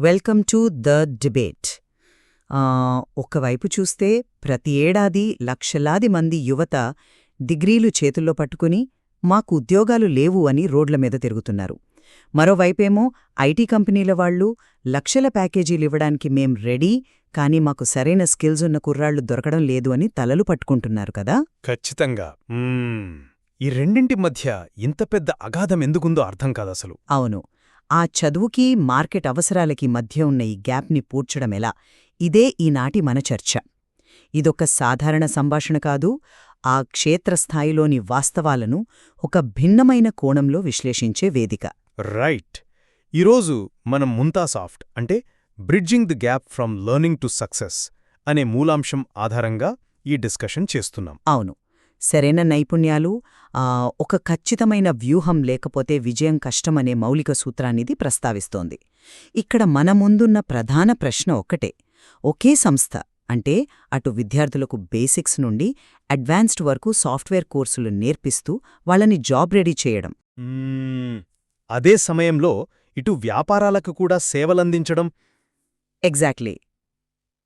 Welcome to the debate. ఒకవైపు చూస్తే ప్రతి ఏడాది లక్షలాది మంది యువత డిగ్రీలు చేతుల్లో పట్టుకుని మాకు ఉద్యోగాలు లేవు అని రోడ్ల మీద తిరుగుతున్నారు. మరోవైపేమో ఐటీ కంపెనీల వాళ్ళు లక్షల ప్యాకేజీలివ్వడానికి మేం రెడీ, కానీ మాకు సరైన స్కిల్స్ ఉన్న కుర్రాళ్లు దొరకడం లేదు అని తలలు పట్టుకుంటున్నారు కదా. ఖచ్చితంగా. ఈ రెండింటి మధ్య ఇంత పెద్ద అగాధం ఎందుకుందో అర్థం కాదసలు. అవును, ఆ చదువుకీ మార్కెట్ అవసరాలకి మధ్య ఉన్న ఈ గ్యాప్ని పూడ్చడమెలా, ఇదే ఈనాటి మన చర్చ. ఇదొక సాధారణ సంభాషణ కాదు, ఆ క్షేత్రస్థాయిలోని వాస్తవాలను ఒక భిన్నమైన కోణంలో విశ్లేషించే వేదిక. రైట్. ఈరోజు మనం ముంతాసాఫ్ట్ అంటే bridging the gap from learning to success అనే మూలాంశం ఆధారంగా ఈ డిస్కషన్ చేస్తున్నాం. అవును, సరైన నైపుణ్యాలు, ఒక ఖచ్చితమైన వ్యూహం లేకపోతే విజయం కష్టమనే మౌలిక సూత్రాన్నిది ప్రస్తావిస్తోంది. ఇక్కడ మన ముందున్న ప్రధాన ప్రశ్న ఒక్కటే. ఒకే సంస్థ అంటే అటు విద్యార్థులకు బేసిక్స్ నుండి అడ్వాన్స్డ్ వరకు సాఫ్ట్వేర్ కోర్సులు నేర్పిస్తూ వాళ్ళని జాబ్ రెడీ చేయడం, అదే సమయంలో ఇటు వ్యాపారాలకు కూడా సేవలందించడం. ఎగ్జాక్ట్లీ.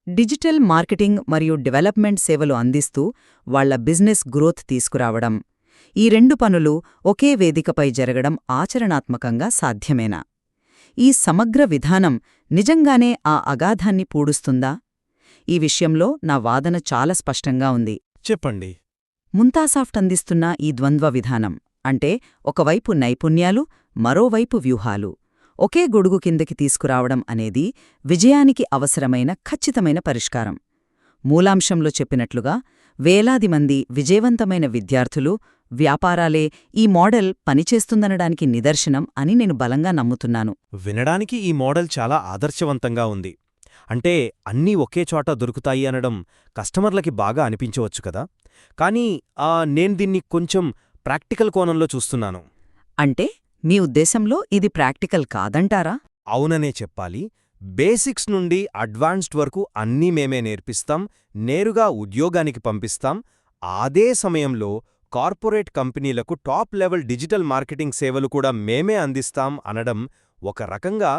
డిజిటల్ మార్కెటింగ్ మరియు డెవలప్మెంట్ సేవలు అందిస్తూ వాళ్ల బిజినెస్ గ్రోత్ తీసుకురావడం, ఈ రెండు పనులు ఒకే వేదికపై జరగడం ఆచరణాత్మకంగా సాధ్యమేనా? ఈ సమగ్ర విధానం నిజంగానే ఆ అగాధాన్ని పూడుస్తుందా? ఈ విషయంలో నా వాదన చాలా స్పష్టంగా ఉంది. చెప్పండి. ముంతాసాఫ్ట్ అందిస్తున్న ఈ ద్వంద్వ విధానం అంటే ఒకవైపు నైపుణ్యాలు, మరోవైపు వ్యూహాలు ఒకే గొడుగు కిందకి తీసుకురావడం అనేది విజయానికి అవసరమైన ఖచ్చితమైన పరిష్కారం. మూలాంశంలో చెప్పినట్లుగా వేలాది మంది విజయవంతమైన విద్యార్థులు, వ్యాపారాలే ఈ మోడల్ పనిచేస్తుందనడానికి నిదర్శనం అని నేను బలంగా నమ్ముతున్నాను. వినడానికి ఈ మోడల్ చాలా ఆదర్శవంతంగా ఉంది. అంటే అన్నీ ఒకే చోట దొరుకుతాయి అనడం కస్టమర్లకి బాగా అనిపించవచ్చు కదా. కానీ నేను దీన్ని కొంచెం ప్రాక్టికల్ కోణంలో చూస్తున్నాను. అంటే మీ ఉద్దేశంలో ఇది ప్రాక్టికల్ కాదంటారా? అవుననే చెప్పాలి. బేసిక్స్ నుండి అడ్వాన్స్డ్ వరకు అన్నీ మేమే నేర్పిస్తాం, నేరుగా ఉద్యోగానికి పంపిస్తాం. అదే సమయంలో కార్పొరేట్ కంపెనీలకు టాప్ లెవెల్ డిజిటల్ మార్కెటింగ్ సేవలు కూడా మేమే అందిస్తాం అనడం ఒక రకంగా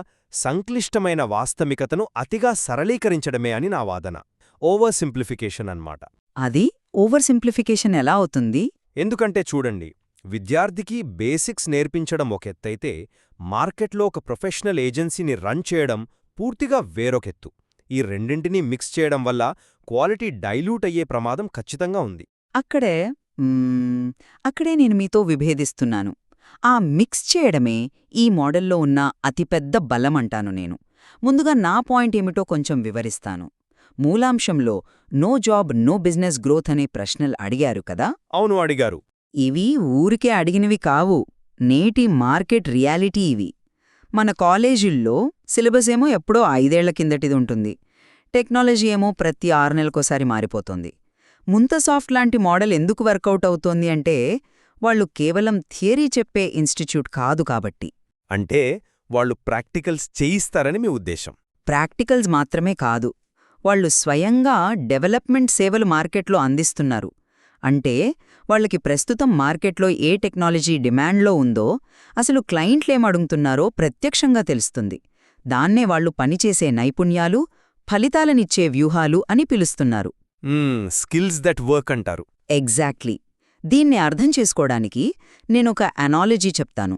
సంక్లిష్టమైన వాస్తవికతను అతిగా సరళీకరించడమే అని నా వాదన. ఓవర్ సింప్లిఫికేషన్ అన్నమాట. అది ఓవర్ సింప్లిఫికేషన్ ఎలా అవుతుంది? ఎందుకంటే చూడండి, విద్యార్థికి బేసిక్స్ నేర్పించడం ఒకెత్తైతే మార్కెట్లో ఒక ప్రొఫెషనల్ ఏజెన్సీని రన్ చేయడం పూర్తిగా వేరొకెత్తు. ఈ రెండింటినీ మిక్స్ చేయడం వల్ల క్వాలిటీ డైల్యూట్ అయ్యే ప్రమాదం ఖచ్చితంగా ఉంది. అక్కడే నేను మీతో విభేదిస్తున్నాను. ఆ మిక్స్ చేయడమే ఈ మోడల్లో ఉన్న అతిపెద్ద బలమంటాను నేను. ముందుగా నా పాయింట్ ఏమిటో కొంచెం వివరిస్తాను. మూలాంశంలో no job no business growth అనే ప్రశ్నలు అడిగారు కదా. అవును, అడిగారు. ఇవి ఊరికే అడిగినవి కావు, నేటి మార్కెట్ రియాలిటీ ఇవి. మన కాలేజీల్లో సిలబస్ ఏమో ఎప్పుడో 5 ఏళ్ల కిందటిది ఉంటుంది, టెక్నాలజీ ఏమో ప్రతి 6 నెలలకోసారి మారిపోతుంది. ముంతాసాఫ్ట్ లాంటి మోడల్ ఎందుకు వర్కౌట్ అవుతోంది అంటే వాళ్లు కేవలం థియరీ చెప్పే ఇన్స్టిట్యూట్ కాదు కాబట్టి. అంటే వాళ్లు ప్రాక్టికల్స్ చేయిస్తారని మీ ఉద్దేశం? ప్రాక్టికల్స్ మాత్రమే కాదు, వాళ్లు స్వయంగా డెవలప్మెంట్ సేవలు మార్కెట్లో అందిస్తున్నారు. అంటే వాళ్లకి ప్రస్తుతం మార్కెట్లో ఏ టెక్నాలజీ డిమాండ్లో ఉందో, అసలు క్లయింట్లేమడుగుతున్నారో ప్రత్యక్షంగా తెలుస్తుంది. దాన్నే వాళ్లు పనిచేసే నైపుణ్యాలు, ఫలితాలనిచ్చే వ్యూహాలు అని పిలుస్తున్నారు. స్కిల్స్ దట్ వర్క్ అంటారు. ఎగ్జాక్ట్లీ. దీన్ని అర్థం చేసుకోవడానికి నేనొక అనాలజీ చెప్తాను.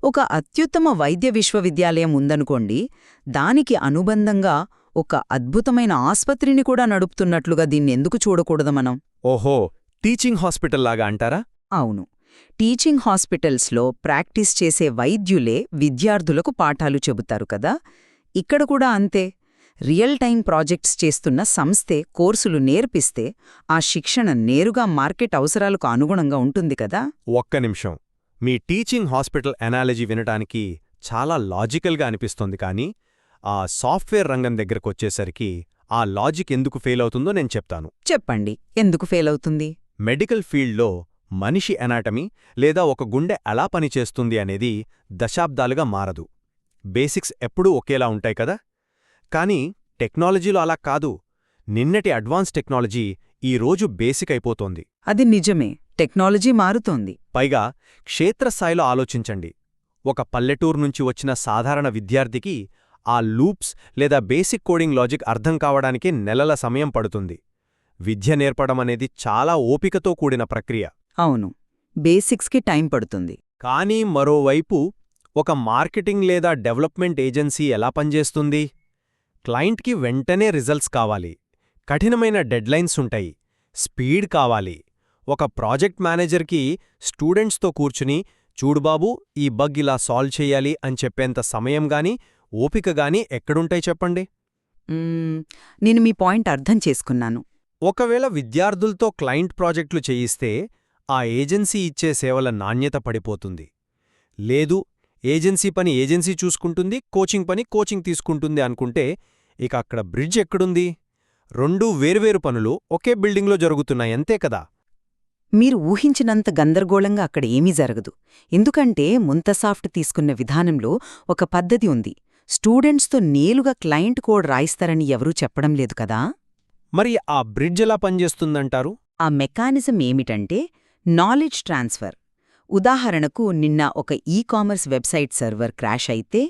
ఒక అత్యుత్తమ వైద్య విశ్వవిద్యాలయం ఉందనుకోండి, దానికి అనుబంధంగా ఒక అద్భుతమైన ఆస్పత్రిని కూడా నడుపుతున్నట్లుగా దీన్నెందుకు చూడకూడదు మనం? ఓహో, టీచింగ్ హాస్పిటల్ లాగా అంటారా? అవును, టీచింగ్ హాస్పిటల్స్లో ప్రాక్టీస్ చేసే వైద్యులే విద్యార్థులకు పాఠాలు చెబుతారు కదా. ఇక్కడ కూడా అంతే. రియల్ టైం ప్రాజెక్ట్స్ చేస్తున్న సంస్థే కోర్సులు నేర్పిస్తే ఆ శిక్షణ నేరుగా మార్కెట్ అవసరాలకు అనుగుణంగా ఉంటుంది కదా. ఒక్క నిమిషం, మీ టీచింగ్ హాస్పిటల్ అనాలజీ వినటానికి చాలా లాజికల్గా అనిపిస్తోంది, కానీ ఆ సాఫ్ట్వేర్ రంగం దగ్గరకొచ్చేసరికి ఆ లాజిక్ ఎందుకు ఫెయిల్ అవుతుందో నేను చెప్తాను. చెప్పండి, ఎందుకు ఫెయిల్ అవుతుంది? మెడికల్ ఫీల్డ్లో మనిషి ఎనాటమీ లేదా ఒక గుండె ఎలా పనిచేస్తుంది అనేది దశాబ్దాలుగా మారదు. బేసిక్స్ ఎప్పుడూ ఒకేలా ఉంటాయి కదా. కానీ టెక్నాలజీలో అలా కాదు. నిన్నటి అడ్వాన్స్ టెక్నాలజీ ఈరోజు బేసిక్ అయిపోతోంది. అది నిజమే, టెక్నాలజీ మారుతోంది. పైగా క్షేత్రస్థాయిలో ఆలోచించండి. ఒక పల్లెటూరు నుంచి వచ్చిన సాధారణ విద్యార్థికి ఆ లూప్స్ లేదా బేసిక్ కోడింగ్ లాజిక్ అర్థం కావడానికి నెలల సమయం పడుతుంది. విద్య నేర్పడం అనేది చాలా ఓపికతో కూడిన ప్రక్రియ. అవును, బేసిక్స్కి టైం పడుతుంది. కానీ మరోవైపు ఒక మార్కెటింగ్ లేదా డెవలప్మెంట్ ఏజెన్సీ ఎలా పనిచేస్తుంది? క్లయింట్కి వెంటనే రిజల్ట్స్ కావాలి, కఠినమైన డెడ్లైన్స్ ఉంటాయి, స్పీడ్ కావాలి. ఒక ప్రాజెక్ట్ మేనేజర్కి స్టూడెంట్స్తో కూర్చుని చూడుబాబూ ఈ బగ్ ఇలా సాల్వ్ చెయ్యాలి అని చెప్పేంత సమయం గాని ఓపిక గాని ఎక్కడుంటాయి చెప్పండి? నేను మీ పాయింట్ అర్థం చేసుకున్నాను. ఒకవేళ విద్యార్థులతో క్లయింట్ ప్రాజెక్టులు చేయిస్తే ఆ ఏజెన్సీ ఇచ్చే సేవల నాణ్యత పడిపోతుంది. లేదు, ఏజెన్సీ పని ఏజెన్సీ చూసుకుంటుంది, కోచింగ్ పని కోచింగ్ తీసుకుంటుంది అనుకుంటే ఇక అక్కడ బ్రిడ్జ్ ఎక్కడుంది? రెండూ వేర్వేరు పనులు ఒకే బిల్డింగ్లో జరుగుతున్నాయి, అంతే కదా? మీరు ఊహించినంత గందరగోళంగా అక్కడ ఏమీ జరగదు. ఎందుకంటే ముంతసాఫ్ట్ తీసుకున్న విధానంలో ఒక పద్ధతి ఉంది. స్టూడెంట్స్తో నేరుగా క్లయింట్ కోడ్ రాయిస్తారని ఎవరూ చెప్పడం లేదు కదా. మరి ఆ బ్రిడ్జ్ ఎలా పనిచేస్తుందంటారు? ఆ మెకానిజం ఏమిటంటే నాలెడ్జ్ ట్రాన్స్ఫర్. ఉదాహరణకు నిన్న ఒక కామర్స్ వెబ్సైట్ సర్వర్ క్రాష్ అయితే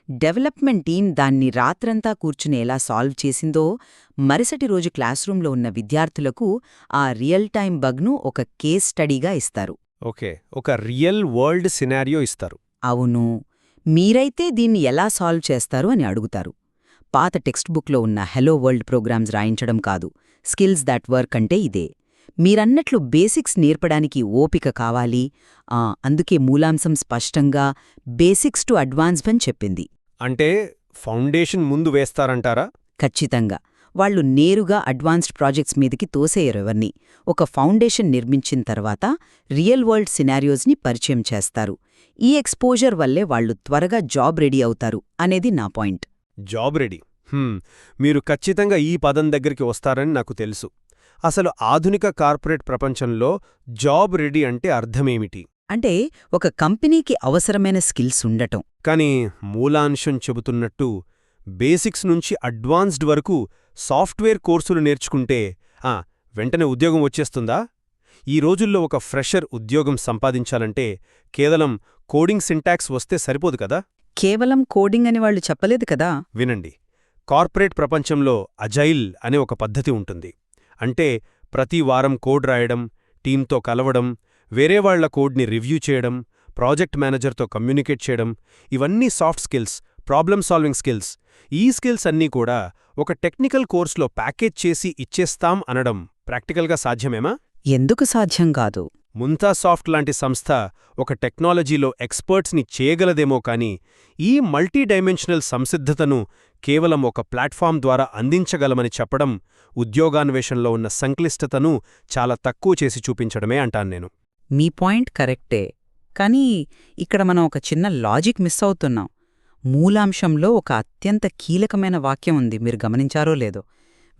డెవలప్మెంట్ టీం దాన్ని రాత్రంతా కూర్చుని ఎలా సాల్వ్ చేసిందో మరుసటి రోజు క్లాస్రూంలో ఉన్న విద్యార్థులకు ఆ రియల్ టైం బగ్ను ఒక కేస్ స్టడీగా ఇస్తారు. ఓకే, ఒక రియల్ వరల్డ్ సినారియో ఇస్తారు. అవును, మీరైతే దీన్ని ఎలా సాల్వ్ చేస్తారు అని అడుగుతారు. పాత టెక్స్ట్ బుక్లో ఉన్న హెలో వరల్డ్ ప్రోగ్రామ్స్ రాయించడం కాదు, స్కిల్స్ దట్ వర్క్ అంటే ఇదే. మీరన్నట్లు బేసిక్స్ నేర్పడానికి ఓపిక కావాలి. అందుకే మూలాంశం స్పష్టంగా బేసిక్స్ టు అడ్వాన్స్మెంట్ చెప్పింది. అంటే ఫౌండేషన్ ముందు వేస్తారంటారా? ఖచ్చితంగా. వాళ్లు నేరుగా అడ్వాన్స్డ్ ప్రాజెక్ట్స్ మీదికి తోసేయరెవర్ని. ఒక ఫౌండేషన్ నిర్మించిన తర్వాత రియల్ వరల్డ్ సినారియోస్ని పరిచయం చేస్తారు. ఈ ఎక్స్పోజర్ వల్లే వాళ్లు త్వరగా జాబ్ రెడీ అవుతారు అనేది నా పాయింట్. Job ready. మీరు ఖచ్చితంగా ఈ పదం దగ్గరికి వస్తారని నాకు తెలుసు. అసలు ఆధునిక కార్పొరేట్ ప్రపంచంలో జాబ్ రెడీ అంటే అర్థమేమిటి? అంటే ఒక కంపెనీకి అవసరమైన స్కిల్స్ ఉండటం. కానీ మూలాంశం చెబుతున్నట్టు బేసిక్స్ నుంచి అడ్వాన్స్డ్ వరకు సాఫ్ట్వేర్ కోర్సులు నేర్చుకుంటే వెంటనే ఉద్యోగం వచ్చేస్తుందా? ఈ రోజుల్లో ఒక ఫ్రెషర్ ఉద్యోగం సంపాదించాలంటే కేవలం కోడింగ్ సింటాక్స్ వస్తే సరిపోదు కదా. కేవలం కోడింగ్ అని వాళ్లు చెప్పలేదు కదా. వినండి, కార్పొరేట్ ప్రపంచంలో అజైల్ అనే ఒక పద్ధతి ఉంటుంది. అంటే ప్రతి వారం కోడ్ రాయడం, టీంతో కలవడం, వేరేవాళ్ల కోడ్ని రివ్యూ చేయడం, ప్రాజెక్ట్ మేనేజర్తో కమ్యూనికేట్ చేయడం, ఇవన్నీ soft skills, problem solving skills. ఈ స్కిల్స్ అన్నీ కూడా ఒక టెక్నికల్ కోర్సులో ప్యాకేజ్ చేసి ఇచ్చేస్తాం అనడం ప్రాక్టికల్గా సాధ్యమేమా? ఎందుకు సాధ్యం కాదు? ముంతాసాఫ్ట్ లాంటి సంస్థ ఒక టెక్నాలజీలో ఎక్స్పర్ట్స్ని చేయగలదేమో కానీ ఈ మల్టీడైమెన్షనల్ సంసిద్ధతను కేవలం ఒక ప్లాట్ఫామ్ ద్వారా అందించగలమని చెప్పడం ఉద్యోగాన్వేషణలో ఉన్న సంక్లిష్టతను చాలా తక్కువ చేసి చూపించడమే అంటాను నేను. మీ పాయింట్ కరెక్టే, కానీ ఇక్కడ మనం ఒక చిన్న లాజిక్ మిస్ అవుతున్నాం. మూలాంశంలో ఒక అత్యంత కీలకమైన వాక్యం ఉంది, మీరు గమనించారో లేదో.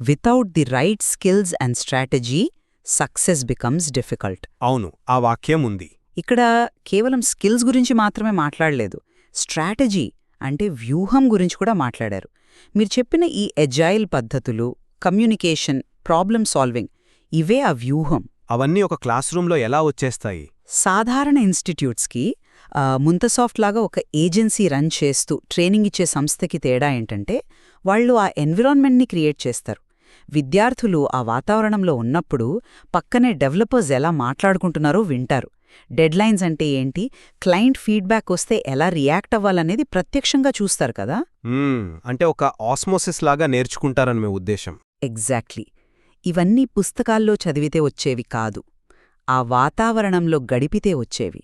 Without the right skills and strategy success becomes difficult. అవును, ఆ వాక్యం ఉంది. ఇక్కడ కేవలం స్కిల్స్ గురించి మాత్రమే మాట్లాడలేదు, స్ట్రాటజీ అంటే వ్యూహం గురించి కూడా మాట్లాడారు. మీరు చెప్పిన ఈ ఎజైల్ పద్ధతులు, కమ్యూనికేషన్, ప్రాబ్లమ్ సాల్వింగ్, ఇవే ఆ వ్యూహం. అవన్నీ ఒక క్లాస్రూంలో ఎలా వచ్చేస్తాయి? సాధారణ ఇన్స్టిట్యూట్స్కి ముంతసాఫ్ట్ లాగా ఒక ఏజెన్సీ రన్ చేస్తూ ట్రైనింగ్ ఇచ్చే సంస్థకి తేడా ఏంటంటే వాళ్ళు ఆ ఎన్విరాన్మెంట్ని క్రియేట్ చేస్తారు. విద్యార్థులు ఆ వాతావరణంలో ఉన్నప్పుడు పక్కనే డెవలపర్స్ ఎలా మాట్లాడుకుంటున్నారో వింటారు. డెడ్లైన్స్ అంటే ఏంటి, క్లయింట్ ఫీడ్బ్యాక్ వస్తే ఎలా రియాక్ట్ అవ్వాలనేది ప్రత్యక్షంగా చూస్తారు కదా. అంటే ఒక ఆస్మోసిస్ లాగా నేర్చుకుంటారని మీ ఉద్దేశం? ఎగ్జాక్ట్లీ. ఇవన్నీ పుస్తకాల్లో చదివితే వచ్చేవి కాదు, ఆ వాతావరణంలో గడిపితే వచ్చేవి.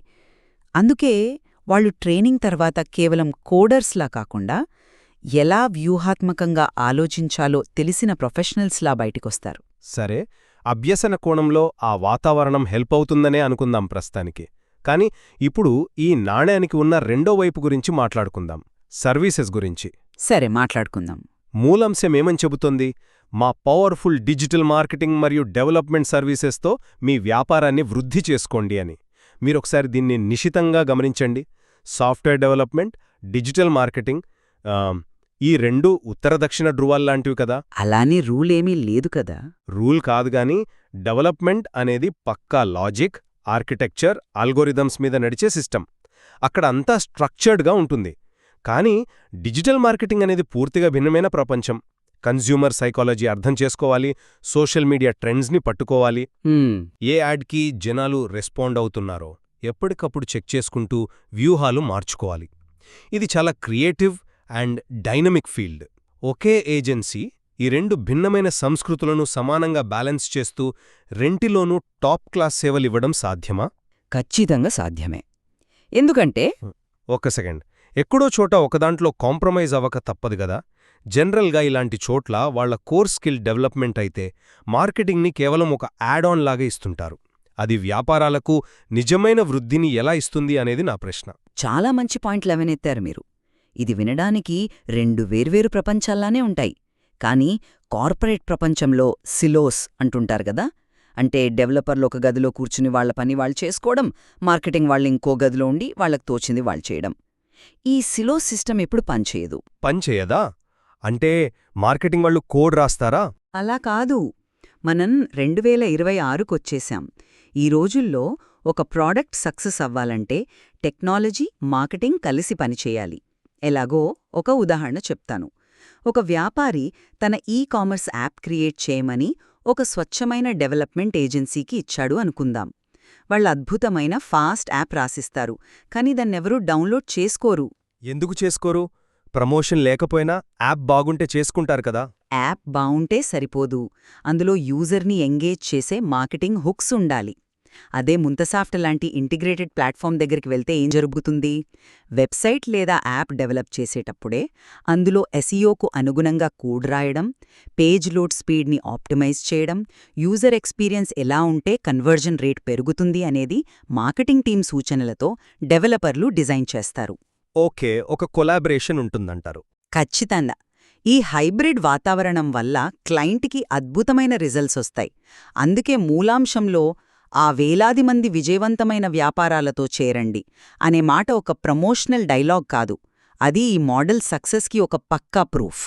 అందుకే వాళ్ళు ట్రైనింగ్ తర్వాత కేవలం కోడర్స్లా కాకుండా ఎలా వ్యూహాత్మకంగా ఆలోచించాలో తెలిసిన ప్రొఫెషనల్స్లా బయటికొస్తారు. సరే, అభ్యసన కోణంలో ఆ వాతావరణం హెల్ప్ అవుతుందనే అనుకుందాం ప్రస్తుతానికి. కాని ఇప్పుడు ఈ నాణ్యానికి ఉన్న రెండో వైపు గురించి మాట్లాడుకుందాం, సర్వీసెస్ గురించి. సరే, మాట్లాడుకుందాం. మూలాంశమేమని చెబుతోంది? మా పవర్ఫుల్ డిజిటల్ మార్కెటింగ్ మరియు డెవలప్మెంట్ సర్వీసెస్తో మీ వ్యాపారాన్ని వృద్ధి చేసుకోండి అని. మీరొకసారి దీన్ని నిశితంగా గమనించండి. సాఫ్ట్వేర్ డెవలప్మెంట్, డిజిటల్ మార్కెటింగ్, ఈ రెండూ ఉత్తర దక్షిణ ధ్రువాల్లాంటివి కదా. అలానే రూల్ ఏమీ లేదు కదా. రూల్ కాదుగాని డెవలప్మెంట్ అనేది పక్కా లాజిక్, ఆర్కిటెక్చర్, ఆల్గోరిథమ్స్ మీద నడిచే సిస్టమ్. అక్కడ అంతా స్ట్రక్చర్డ్గా ఉంటుంది. కానీ డిజిటల్ మార్కెటింగ్ అనేది పూర్తిగా భిన్నమైన ప్రపంచం. కన్జ్యూమర్ సైకాలజీ అర్థం చేసుకోవాలి, సోషల్ మీడియా ట్రెండ్స్ని పట్టుకోవాలి, ఏ యాడ్కి జనాలు రెస్పాండ్ అవుతున్నారో ఎప్పటికప్పుడు చెక్ చేసుకుంటూ వ్యూహాలు మార్చుకోవాలి. ఇది చాలా creative and dynamic field. Okay agency ఈ రెండు భిన్నమైన సంస్కృతులను సమానంగా బ్యాలెన్స్ చేస్తూ రెంటిలోనూ టాప్ క్లాస్ సేవలివ్వడం సాధ్యమా? ఖచ్చితంగా సాధ్యమే. ఎందుకంటే ఒక్క సెకండ్, ఎక్కడో చోట ఒకదాంట్లో కాంప్రమైజ్ అవ్వక తప్పదు గదా. జనరల్గా ఇలాంటి చోట్ల వాళ్ల కోర్ స్కిల్ డెవలప్మెంట్ అయితే మార్కెటింగ్ని కేవలం ఒక యాడ్ ఆన్ లాగా ఇస్తుంటారు. అది వ్యాపారాలకు నిజమైన వృద్ధిని ఎలా ఇస్తుంది అనేది నా ప్రశ్న. చాలా మంచి పాయింట్ లేవనెత్తారు మీరు. ఇది వినడానికి రెండు వేర్వేరు ప్రపంచాల్లానే ఉంటాయి. కానీ కార్పొరేట్ ప్రపంచంలో సిలోస్ అంటుంటారు గదా, అంటే డెవలపర్లు ఒక గదిలో కూర్చుని వాళ్ల పని వాళ్ళు చేసుకోవడం, మార్కెటింగ్ వాళ్ళు ఇంకో గదిలో ఉండి వాళ్లకు తోచింది వాళ్ళు చేయడం. ఈ సిలోస్ సిస్టమ్ ఎప్పుడు పనిచేయదు. పనిచేయదా? అంటే మార్కెటింగ్ వాళ్ళు కోడ్ రాస్తారా? అలా కాదు. మనం 2026కొచ్చేశాం. ఈ రోజుల్లో ఒక ప్రాడక్ట్ సక్సెస్ అవ్వాలంటే టెక్నాలజీ, మార్కెటింగ్ కలిసి పనిచేయాలి. ఎలాగో ఒక ఉదాహరణ చెప్తాను. ఒక వ్యాపారి తన కామర్స్ యాప్ క్రియేట్ చేయమని ఒక స్వచ్ఛమైన డెవలప్మెంట్ ఏజెన్సీకి ఇచ్చాడు అనుకుందాం. వాళ్ళ అద్భుతమైన ఫాస్ట్ యాప్ రాసిస్తారు, కానీ దాన్నెవరూ డౌన్లోడ్ చేసుకోరు. ఎందుకు చేసుకోరు? ప్రమోషన్ లేకపోయినా యాప్ బాగుంటే చేసుకుంటారు కదా. యాప్ బావుంటే సరిపోదు, అందులో యూజర్ని ఎంగేజ్ చేసే మార్కెటింగ్ హుక్స్ ఉండాలి. అదే ముంతసాఫ్ట్ లాంటి ఇంటిగ్రేటెడ్ ప్లాట్ఫామ్ దగ్గరికి వెళ్తే ఏం జరుగుతుంది? వెబ్సైట్ లేదా యాప్ డెవలప్ చేసేటప్పుడే అందులో ఎస్ఈఓకు అనుగుణంగా కోడ్ రాయడం, పేజ్ లోడ్ స్పీడ్ని ఆప్టిమైజ్ చేయడం, యూజర్ ఎక్స్పీరియన్స్ ఎలా ఉంటే కన్వర్జన్ రేట్ పెరుగుతుంది అనేది మార్కెటింగ్ టీం సూచనలతో డెవలపర్లు డిజైన్ చేస్తారు. ఓకే, ఒక కొలాబరేషన్ ఉంటుందంటారు. ఖచ్చితంగా. ఈ హైబ్రిడ్ వాతావరణం వల్ల క్లయింట్కి అద్భుతమైన రిజల్ట్స్ వస్తాయి. అందుకే మూలాంశంలో ఆ వేలాది మంది విజయవంతమైన వ్యాపారాలతో చేరండి అనే మాట ఒక ప్రమోషనల్ డైలాగ్ కాదు, అది ఈ మోడల్ సక్సెస్కి ఒక పక్కా ప్రూఫ్.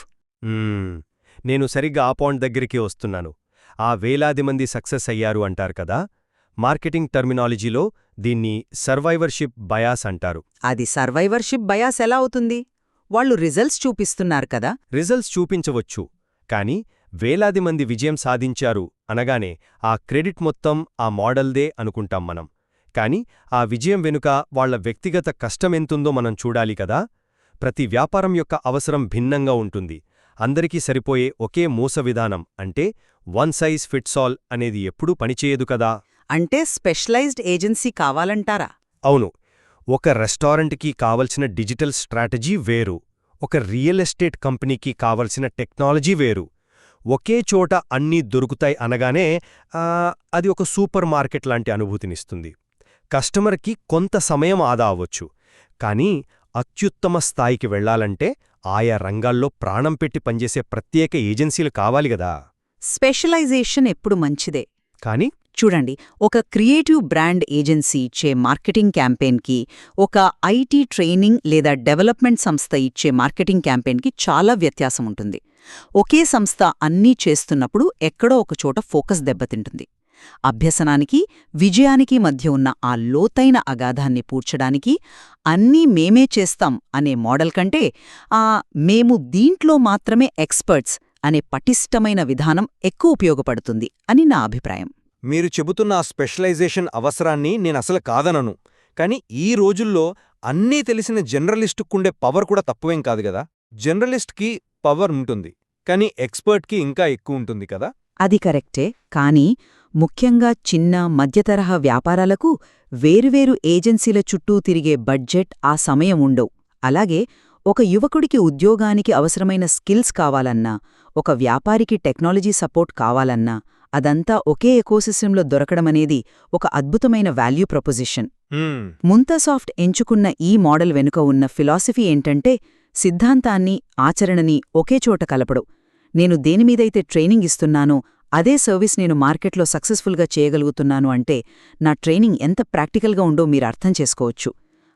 నేను సరిగ్గా ఆ పాయింట్ దగ్గరికి వస్తున్నాను. ఆ వేలాది మంది సక్సెస్ అయ్యారు అంటారు కదా. మార్కెటింగ్ టర్మినాలజీలో దీన్ని సర్వైవర్షిప్ బయాస్ అంటారు. అది సర్వైవర్షిప్ బయాస్ ఎలా అవుతుంది? వాళ్ళు రిజల్ట్స్ చూపిస్తున్నారు కదా. రిజల్ట్స్ చూపించవచ్చు, కానీ వేలాది మంది విజయం సాధించారు అనగానే ఆ క్రెడిట్ మొత్తం ఆ మోడల్దే అనుకుంటాం మనం. కాని ఆ విజయం వెనుక వాళ్ల వ్యక్తిగత కష్టమెంతుందో మనం చూడాలి కదా. ప్రతి వ్యాపారం యొక్క అవసరం భిన్నంగా ఉంటుంది. అందరికీ సరిపోయే ఒకే మూస విధానం అంటే వన్ సైజ్ ఫిట్స్ ఆల్ అనేది ఎప్పుడూ పనిచేయదు కదా. అంటే స్పెషలైజ్డ్ ఏజెన్సీ కావాలంటారా? అవును. ఒక రెస్టారెంట్కి కావలసిన డిజిటల్ స్ట్రాటజీ వేరు, ఒక రియల్ ఎస్టేట్ కంపెనీకి కావలసిన టెక్నాలజీ వేరు. ఒకే చోట అన్నీ దొరుకుతాయి అనగానే అది ఒక సూపర్ మార్కెట్ లాంటి అనుభూతినిస్తుంది. కస్టమర్కి కొంత సమయం ఆదా అవ్వచ్చు, కానీ అత్యుత్తమ స్థాయికి వెళ్లాలంటే ఆయా రంగాల్లో ప్రాణం పెట్టి పనిచేసే ప్రత్యేక ఏజెన్సీలు కావాలిగదా. స్పెషలైజేషన్ ఎప్పుడు మంచిదే, కానీ చూడండి, ఒక క్రియేటివ్ బ్రాండ్ ఏజెన్సీ ఇచ్చే మార్కెటింగ్ క్యాంపెయిన్కి ఒక ఐటీ ట్రైనింగ్ లేదా డెవలప్మెంట్ సంస్థ ఇచ్చే మార్కెటింగ్ క్యాంపెయిన్కి చాలా వ్యత్యాసం ఉంటుంది. ఒకే సంస్థ అన్నీ చేస్తున్నప్పుడు ఎక్కడో ఒకచోట ఫోకస్ దెబ్బతింటుంది. అభ్యసనానికి, విజయానికి మధ్య ఉన్న ఆ లోతైన అగాధాన్ని పూడ్చడానికి అన్నీ మేమే చేస్తాం అనే మోడల్ కంటే మేము దీంట్లో మాత్రమే ఎక్స్పర్ట్స్ అనే పటిష్టమైన విధానం ఎక్కువ ఉపయోగపడుతుంది అని నా అభిప్రాయం. మీరు చెబుతున్న ఆ స్పెషలైజేషన్ అవసరాన్ని నేనసలు కాదనను, కానీ ఈ రోజుల్లో అన్నీ తెలిసిన జర్నలిస్టుకుండే పవర్ కూడా తక్కువేం కాదు గదా. జర్నలిస్ట్కి పవర్ ఉంటుంది, కానీ ఎక్స్పర్ట్కి ఇంకా ఎక్కువ ఉంటుంది కదా. అది కరెక్టే, కానీ ముఖ్యంగా చిన్న మధ్యతరహా వ్యాపారాలకు వేరువేరు ఏజెన్సీల చుట్టూ తిరిగే బడ్జెట్, ఆ సమయం ఉండవు. అలాగే ఒక యువకుడికి ఉద్యోగానికి అవసరమైన స్కిల్స్ కావాలన్నా, ఒక వ్యాపారికి టెక్నాలజీ సపోర్ట్ కావాలన్నా అదంతా ఒకే ఎకోసిస్టంలో దొరకడమనేది ఒక అద్భుతమైన వాల్యూ ప్రొపోజిషన్. ముంతసాఫ్ట్ ఎంచుకున్న ఈ మోడల్ వెనుక ఉన్న ఫిలాసఫీ ఏంటంటే సిద్ధాంతాన్ని, ఆచరణని ఒకేచోట కలపడు. నేను దేనిమీదైతే ట్రైనింగ్ ఇస్తున్నానో అదే సర్వీస్ నేను మార్కెట్లో సక్సెస్ఫుల్గా చేయగలుగుతున్నాను అంటే నా ట్రైనింగ్ ఎంత ప్రాక్టికల్గా ఉందో మీరు అర్థం చేసుకోవచ్చు.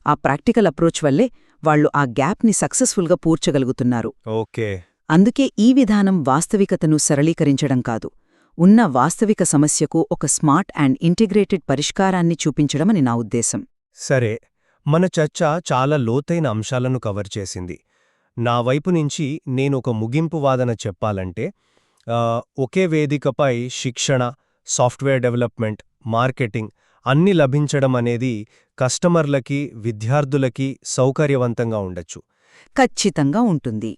ఆ ప్రాక్టికల్ అప్రోచ్ వల్లే వాళ్లు ఆ గ్యాప్ని సక్సెస్ఫుల్గా పూడ్చగలుగుతున్నారు. ఓకే. అందుకే ఈ విధానం వాస్తవికతను సరళీకరించడం కాదు, ఉన్న వాస్తవిక సమస్యకు ఒక స్మార్ట్ అండ్ ఇంటిగ్రేటెడ్ పరిష్కారాన్ని చూపించడమని నా ఉద్దేశం. సరే, మన చర్చ చాలా లోతైన అంశాలను కవర్ చేసింది. నా వైపు నుంచి నేనొక ముగింపు వాదన చెప్పాలంటే, ఒకే వేదికపై శిక్షణ, సాఫ్ట్వేర్ డెవలప్మెంట్, మార్కెటింగ్ అన్నీ లభించడం అనేది కస్టమర్లకి, విద్యార్థులకి సౌకర్యవంతంగా ఉండొచ్చు. ఖచ్చితంగా ఉంటుంది.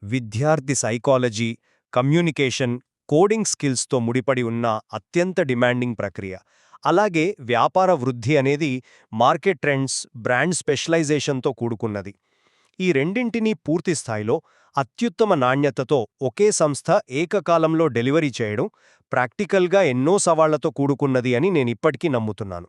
విద్యార్థి సైకాలజీ, కమ్యూనికేషన్, కోడింగ్ స్కిల్స్తో ముడిపడి ఉన్న అత్యంత డిమాండింగ్ ప్రక్రియ. అలాగే వ్యాపార వృద్ధి అనేది మార్కెట్ ట్రెండ్స్, బ్రాండ్ స్పెషలైజేషన్తో కూడుకున్నది. ఈ రెండింటినీ పూర్తిస్థాయిలో అత్యుత్తమ నాణ్యతతో ఒకే సంస్థ ఏకకాలంలో డెలివరీ చేయడం ప్రాక్టికల్గా ఎన్నో సవాళ్లతో కూడుకున్నది అని నేనిప్పటికీ నమ్ముతున్నాను.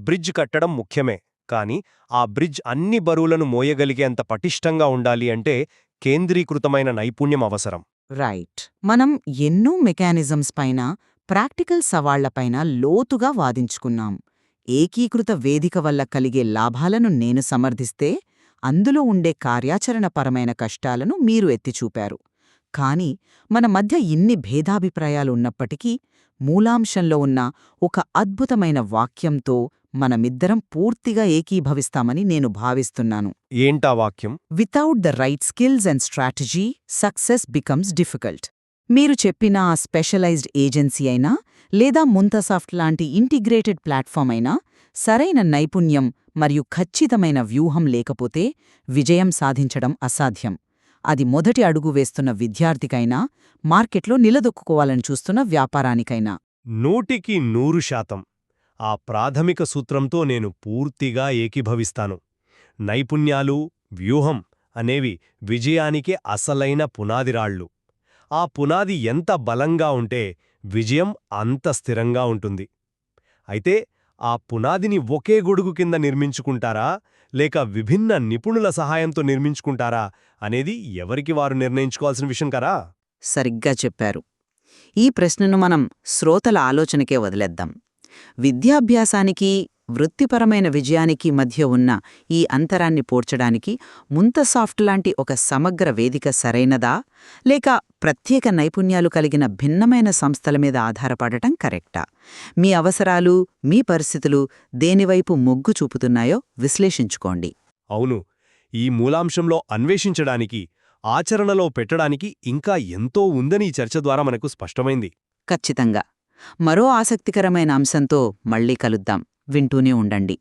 బ్రిడ్జ్ కట్టడం ముఖ్యమే, కానీ ఆ బ్రిడ్జ్ అన్ని బరువులను మోయగలిగేంత పటిష్టంగా ఉండాలి అంటే కేంద్రీకృతమైన నైపుణ్యం అవసరం. రైట్. మనం ఎన్నో మెకానిజమ్స్ పైన, ప్రాక్టికల్ సవాళ్లపైన లోతుగా వాదించుకున్నాం. ఏకీకృత వేదిక వల్ల కలిగే లాభాలను నేను సమర్థిస్తే, అందులో ఉండే కార్యాచరణపరమైన కష్టాలను మీరు ఎత్తిచూపారు. కాని మన మధ్య ఇన్ని భేదాభిప్రాయాలున్నప్పటికీ మూలాంశంలో ఉన్న ఒక అద్భుతమైన వాక్యంతో మనమిద్దరం పూర్తిగా ఏకీభవిస్తామని నేను భావిస్తున్నాను. ఏంటా వాక్యం? Without the right skills and strategy, success becomes difficult. మీరు చెప్పిన ఆ స్పెషలైజ్డ్ ఏజెన్సీ అయినా లేదా ముంతసాఫ్ట్ లాంటి ఇంటిగ్రేటెడ్ ప్లాట్ఫామ్ అయినా సరైన నైపుణ్యం మరియు ఖచ్చితమైన వ్యూహం లేకపోతే విజయం సాధించడం అసాధ్యం. అది మొదటి అడుగు వేస్తున్న విద్యార్థికైనా, మార్కెట్లో నిలదొక్కుకోవాలని చూస్తున్న వ్యాపారానికైనా. 100% ఆ ప్రాథమిక సూత్రంతో నేను పూర్తిగా ఏకీభవిస్తాను. నైపుణ్యాలు, వ్యూహం అనేవి విజయానికి అసలైన పునాదిరాళ్లు. ఆ పునాది ఎంత బలంగా ఉంటే విజయం అంత స్థిరంగా ఉంటుంది. అయితే ఆ పునాదిని ఒకే గొడుగు కింద నిర్మించుకుంటారా, లేక విభిన్న నిపుణుల సహాయంతో నిర్మించుకుంటారా అనేది ఎవరికి వారు నిర్ణయించుకోవాల్సిన విషయం కదా. సరిగ్గా చెప్పారు. ఈ ప్రశ్నను మనం శ్రోతల ఆలోచనకే వదిలేద్దాం. విద్యాభ్యాసానికి, వృత్తిపరమైన విజయానికి మధ్య ఉన్న ఈ అంతరాన్ని పోడ్చడానికి ముంతసాఫ్ట్ లాంటి ఒక సమగ్ర వేదిక సరైనదా, లేక ప్రత్యేక నైపుణ్యాలు కలిగిన భిన్నమైన సంస్థల మీద ఆధారపడటం కరెక్టా? మీ అవసరాలు, మీ పరిస్థితులు దేనివైపు మొగ్గు చూపుతున్నాయో విశ్లేషించుకోండి. అవును, ఈ మూలాంశంలో అన్వేషించడానికి, ఆచరణలో పెట్టడానికి ఇంకా ఎంతో ఉందని ఈ చర్చ ద్వారా మనకు స్పష్టమైంది. ఖచ్చితంగా. మరో ఆసక్తికరమైన అంశంతో మళ్ళీ కలుద్దాం. వింటూనే ఉండండి.